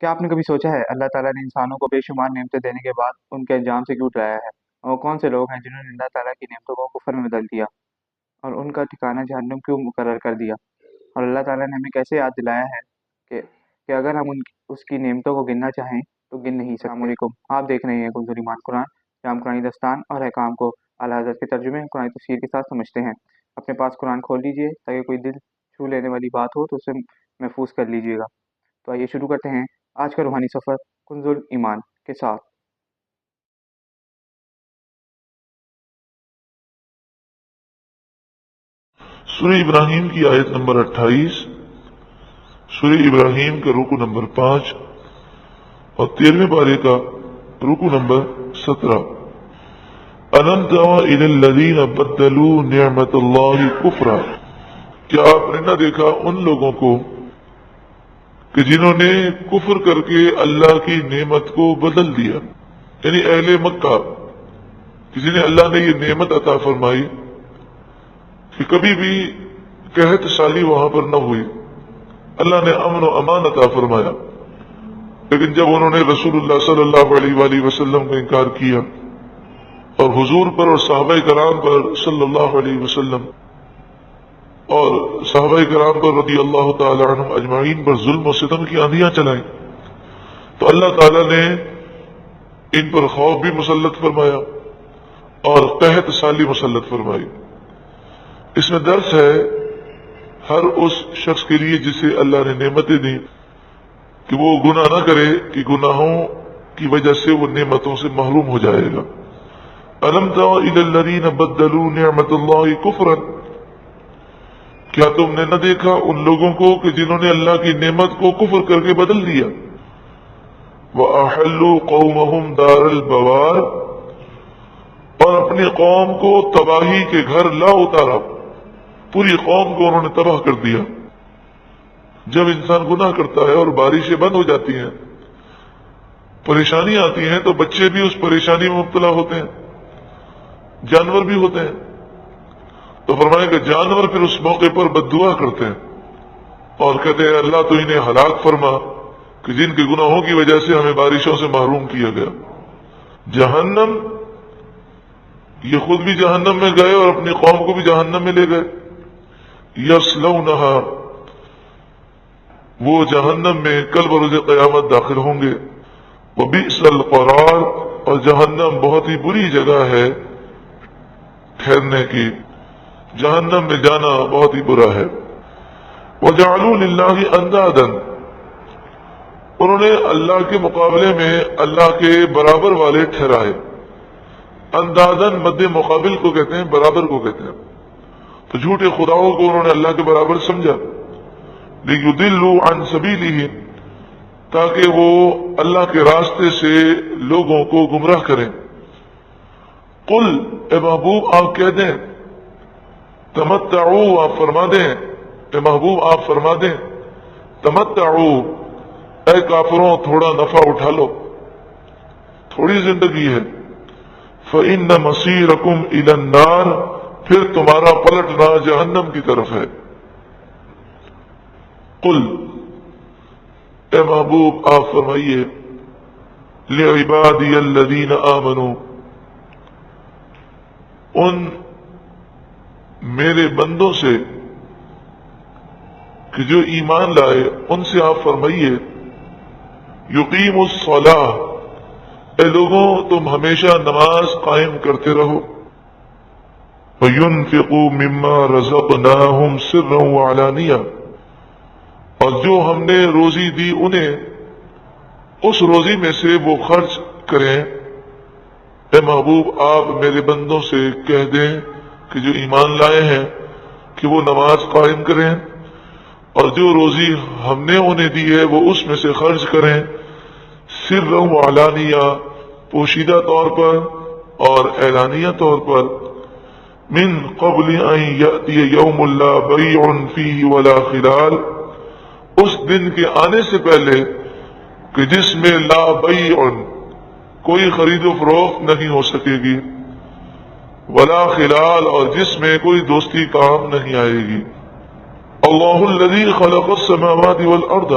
کیا آپ نے کبھی سوچا ہے اللہ تعالیٰ نے انسانوں کو بے شمار نعمتیں دینے کے بعد ان کے انجام سے کیوں ڈرایا ہے؟ اور وہ کون سے لوگ ہیں جنہوں نے اللہ تعالیٰ کی نعمتوں کو کفر میں بدل دیا اور ان کا ٹھکانہ جہنم کیوں مقرر کر دیا؟ اور اللہ تعالیٰ نے ہمیں کیسے یاد دلایا ہے کہ کہ اگر ہم اس کی نعمتوں کو گننا چاہیں تو گن نہیں سکتے۔ السلام علیکم، آپ دیکھ رہے ہیں کنزول ایمان قرآن، جہاں ہم قرآن دستان اور احکام کو اعلیٰ حضرت کے ترجمے قرآن تفسیر کے ساتھ سمجھتے ہیں۔ اپنے پاس قرآن کھول لیجئے تاکہ کوئی دل چھو لینے والی بات ہو تو اسے محفوظ کر لیجئے گا۔ تو آئیے شروع کرتے ہیں آج کا روحانی سفر کنزول ایمان کے ساتھ۔ سورہ ابراہیم کی آیت نمبر 28، سورہ ابراہیم کا رکو نمبر 5 اور 13ویں پارے کا رکو نمبر 17۔ أَلَمْ تَرَ إِلَى الَّذِينَ بَدَّلُوا نِعْمَةَ اللَّهِ كُفْرًا، کیا آپ نے نہ دیکھا ان لوگوں کو کہ جنہوں نے کفر کر کے اللہ کی نعمت کو بدل دیا، یعنی اہل مکہ کہ جنہیں اللہ نے یہ نعمت عطا فرمائی کہ کبھی بھی قحط سالی وہاں پر نہ ہوئی، اللہ نے امن و امان عطا فرمایا، لیکن جب انہوں نے رسول اللہ صلی اللہ علیہ وآلہ وسلم کا انکار کیا اور حضور پر اور صحابہ کرام پر صلی اللہ علیہ وسلم اور صحابہ کرام پر رضی اللہ تعالی عنہم اجمعین پر ظلم و ستم کی آندھیاں چلائیں، تو اللہ تعالی نے ان پر خوف بھی مسلط فرمایا اور قحط سالی مسلط فرمائی۔ اس میں درس ہے ہر اس شخص کے لیے جسے اللہ نے نعمتیں دی کہ وہ گناہ نہ کرے کہ گناہوں کی وجہ سے وہ نعمتوں سے محروم ہو جائے گا۔ أَلَمْ تَرَ إِلَى الَّذِينَ بَدَّلُوا نِعْمَةَ اللَّهِ كُفْرًا، کیا تم نے نہ دیکھا ان لوگوں کو کہ جنہوں نے اللہ کی نعمت کو کفر کر کے بدل دیا؟ وَأَحَلُّوا قَوْمَهُمْ دَارَ الْبَوَارِ، اور اپنی قوم کو تباہی کے گھر لا اتارا، پوری قوم کو انہوں نے تباہ کر دیا۔ جب انسان گناہ کرتا ہے اور بارشیں بند ہو جاتی ہیں، پریشانی آتی ہیں، تو بچے بھی اس پریشانی میں مبتلا ہوتے ہیں، جانور بھی ہوتے ہیں، تو فرمایا کہ جانور پھر اس موقع پر بد دعا کرتے ہیں اور کہتے ہیں اللہ تو انہیں ہلاک فرما کہ جن کے گناہوں کی وجہ سے ہمیں بارشوں سے محروم کیا گیا۔ جہنم، یہ خود بھی جہنم میں گئے اور اپنی قوم کو بھی جہنم میں لے گئے۔ یصلونہا، وہ جہنم میں کل بروز قیامت داخل ہوں گے۔ وبئس القرار، اور جہنم بہت ہی بری جگہ ہے ٹھہرنے کی، جہنم میں جانا بہت ہی برا ہے۔ وجعلوا للہ اندادا، انہوں نے اللہ کے مقابلے میں اللہ کے برابر والے ٹھہرائے۔ اندازن مد مقابل کو کہتے ہیں، برابر کو کہتے ہیں، تو جھوٹے خداؤں کو انہوں نے اللہ کے برابر سمجھا۔ لیضلوا عن سبیلہ، تاکہ وہ اللہ کے راستے سے لوگوں کو گمراہ کریں۔ قل، اے محبوب آپ کہہ دیں، تمتعوا، آپ فرما دیں، اے محبوب آپ فرما دیں، تمتعوا، اے کافروں تھوڑا نفع اٹھا لو، تھوڑی زندگی ہے۔ فإن مصيركم إلى النار، پھر تمہارا پلٹنا جہنم کی طرف ہے۔ قل، اے محبوب آپ فرمائیے، لعبادی الذین آمنوا، ان میرے بندوں سے کہ جو ایمان لائے، ان سے آپ فرمائیے، یقیم الصلاۃ، اے لوگوں تم ہمیشہ نماز قائم کرتے رہو۔ وَيُنْفِقُوا مِمَّا رَزَقْنَاهُمْ سِرًّا وَعَلَانِيَةً، اور جو ہم نے روزی دی انہیں اس روزی میں سے وہ خرچ کریں۔ اے محبوب آپ میرے بندوں سے کہہ دیں کہ جو ایمان لائے ہیں کہ وہ نماز قائم کریں اور جو روزی ہم نے انہیں دی ہے وہ اس میں سے خرچ کریں، سرًا وعلانیہ، پوشیدہ طور پر اور اعلانیہ طور پر، من قبل ان یأتی یوم لا بیع فیہ ولا خلال، اس دن کے آنے سے پہلے کہ جس میں لا بیع، کوئی خرید و فروخت نہیں ہو سکے گی، ولا خلال، اور جس میں کوئی دوستی کام نہیں آئے گی۔ اللہ الذی خلق السماوات والارض،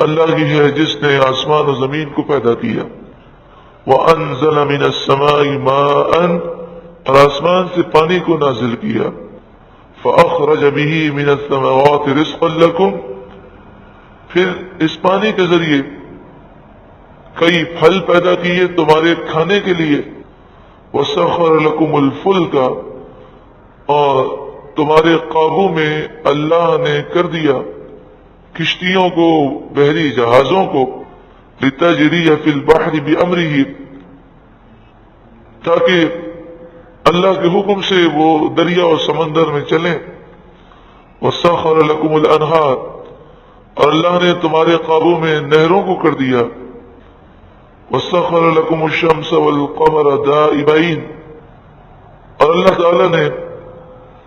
اللہ کی ہے جس نے آسمان و زمین کو پیدا کیا. وَأَنزَلَ مِنَ السَّمَاءِ مَاءً، اور آسمان سے پانی کو نازل کیا. فَأَخْرَجَ بِهِ مِنَ الثَّمَرَاتِ رِزْقًا لَكُمْ، پھر اس پانی کے ذریعے کئی پھل پیدا کیے تمہارے کھانے کے لیے. وَسَخَّرَ لَكُمُ الْفُلْكَ، اور تمہارے قابو میں اللہ نے کر دیا کشتیوں کو، بحری جہازوں کو. لِتَجْرِيَ فِي الْبَحْرِ بِأَمْرِهِ، تاکہ اللہ کے حکم سے وہ دریا اور سمندر میں چلیں. وَسَخَّرَ لَكُمُ الْأَنْهَارَ، اور اللہ نے تمہارے قابو میں نہروں کو کر دیا. وَسَخَّرَ لَكُمُ الشَّمْسَ وَالْقَمَرَ دَائِبَيْنِ، اور اللہ تعالیٰ نے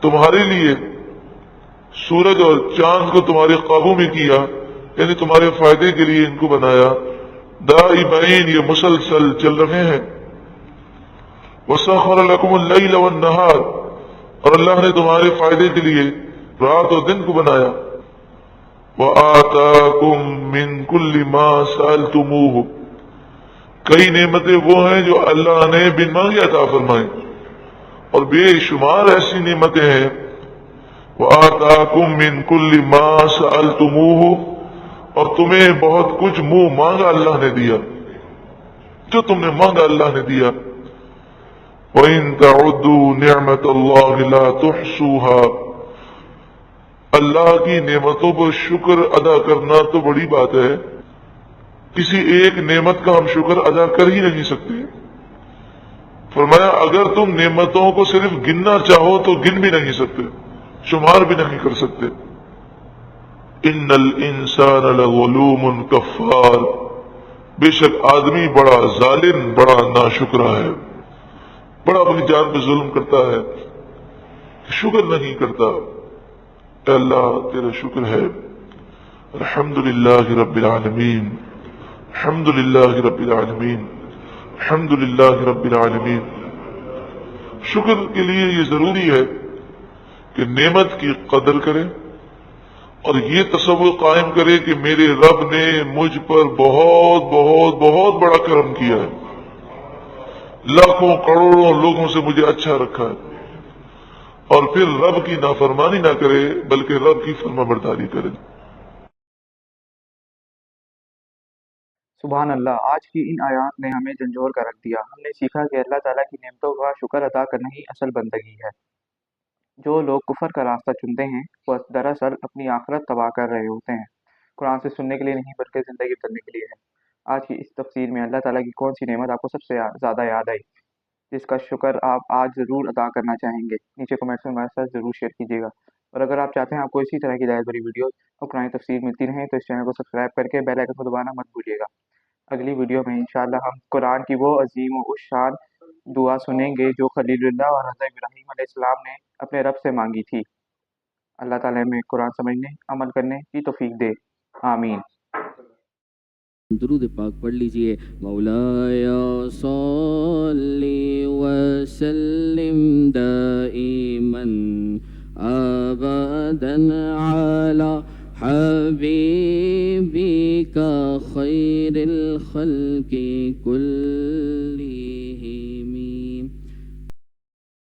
تمہارے لیے سورج اور چاند کو تمہارے قابو میں کیا، یعنی تمہارے فائدے کے لیے ان کو بنایا. دائبین، یہ مسلسل چل رہے ہیں. وَسَخَّرَ لَكُمُ اللَّيْلَ وَالنَّهَارَ، اور اللہ نے تمہارے فائدے کے لیے رات اور دن کو بنایا. وَآتَاكُم مِّن كُلِّ مَا سَأَلْتُمُوهُ، کئی نعمتیں وہ ہیں جو اللہ نے بن مانگے عطا فرمائیں، اور بے شمار ایسی نعمتیں ہیں. وَآتَاكُم مِّن كُلِّ مَا سَأَلْتُمُوهُ، اور تمہیں بہت کچھ منہ مانگا اللہ نے دیا، جو تم نے مانگا اللہ نے دیا. وَإِن تَعُدُّوا نِعْمَةَ اللَّهِ لَا تُحْصُوهَا، اللہ کی نعمتوں پر شکر ادا کرنا تو بڑی بات ہے، کسی ایک نعمت کا ہم شکر ادا کر ہی نہیں سکتے. فرمایا اگر تم نعمتوں کو صرف گننا چاہو تو گن بھی نہیں سکتے، شمار بھی نہیں کر سکتے. ان الانسان لظلوم کفار، بے شک آدمی بڑا ظالم، بڑا ناشکرا ہے، بڑا اپنی جان پہ ظلم کرتا ہے، شکر نہیں کرتا. اے اللہ تیرا شکر ہے. الحمدللہ رب العالمین، الحمدللہ رب العالمین، الحمدللہ رب العالمین. شکر کے لیے یہ ضروری ہے کہ نعمت کی قدر کرے اور یہ تصور قائم کرے کہ میرے رب نے مجھ پر بہت بہت بہت بڑا کرم کیا ہے، لاکھوں کروڑوں لوگوں سے مجھے اچھا رکھا ہے. اور پھر رب کی نافرمانی نہ کرے بلکہ رب کی فرما برداری کرے. سبحان اللہ، آج کی ان آیات نے ہمیں جھنجھوڑ کر رکھ دیا. ہم نے سیکھا کہ اللہ تعالیٰ کی نعمتوں کا شکر ادا کرنا ہی اصل بندگی ہے. جو لوگ کفر کا راستہ چنتے ہیں وہ دراصل اپنی آخرت تباہ کر رہے ہوتے ہیں. قرآن سے سننے کے لیے نہیں بلکہ زندگی بدلنے کے لیے ہے. آج کی اس تفسیر میں اللہ تعالیٰ کی کون سی نعمت آپ کو سب سے زیادہ یاد آئی، جس کا شکر آپ آج ضرور ادا کرنا چاہیں گے؟ نیچے کمنٹس میں ہمارے ساتھ ضرور شیئر کیجیے گا. اور اگر آپ چاہتے ہیں آپ کو اسی طرح کی ہدایت بھری ویڈیوز اور قرآن تفسیر ملتی رہیں تو اس چینل کو سبسکرائب کر کے بیل آئکن کو دبانا مت بھولیے گا. اگلی ویڈیو میں انشاءاللہ ہم قرآن کی وہ عظیم و شان دعا سنیں گے جو خلیل اللہ اور حضرت ابراہیم علیہ السلام نے اپنے رب سے مانگی تھی. اللہ تعالیٰ ہمیں قرآن سمجھنے، عمل کرنے کی توفیق دے. آمین. درود پاک پڑھ لیجئے. مولایا صلی وسلم دائما ابدا علی حبیبک خیر الخلق کل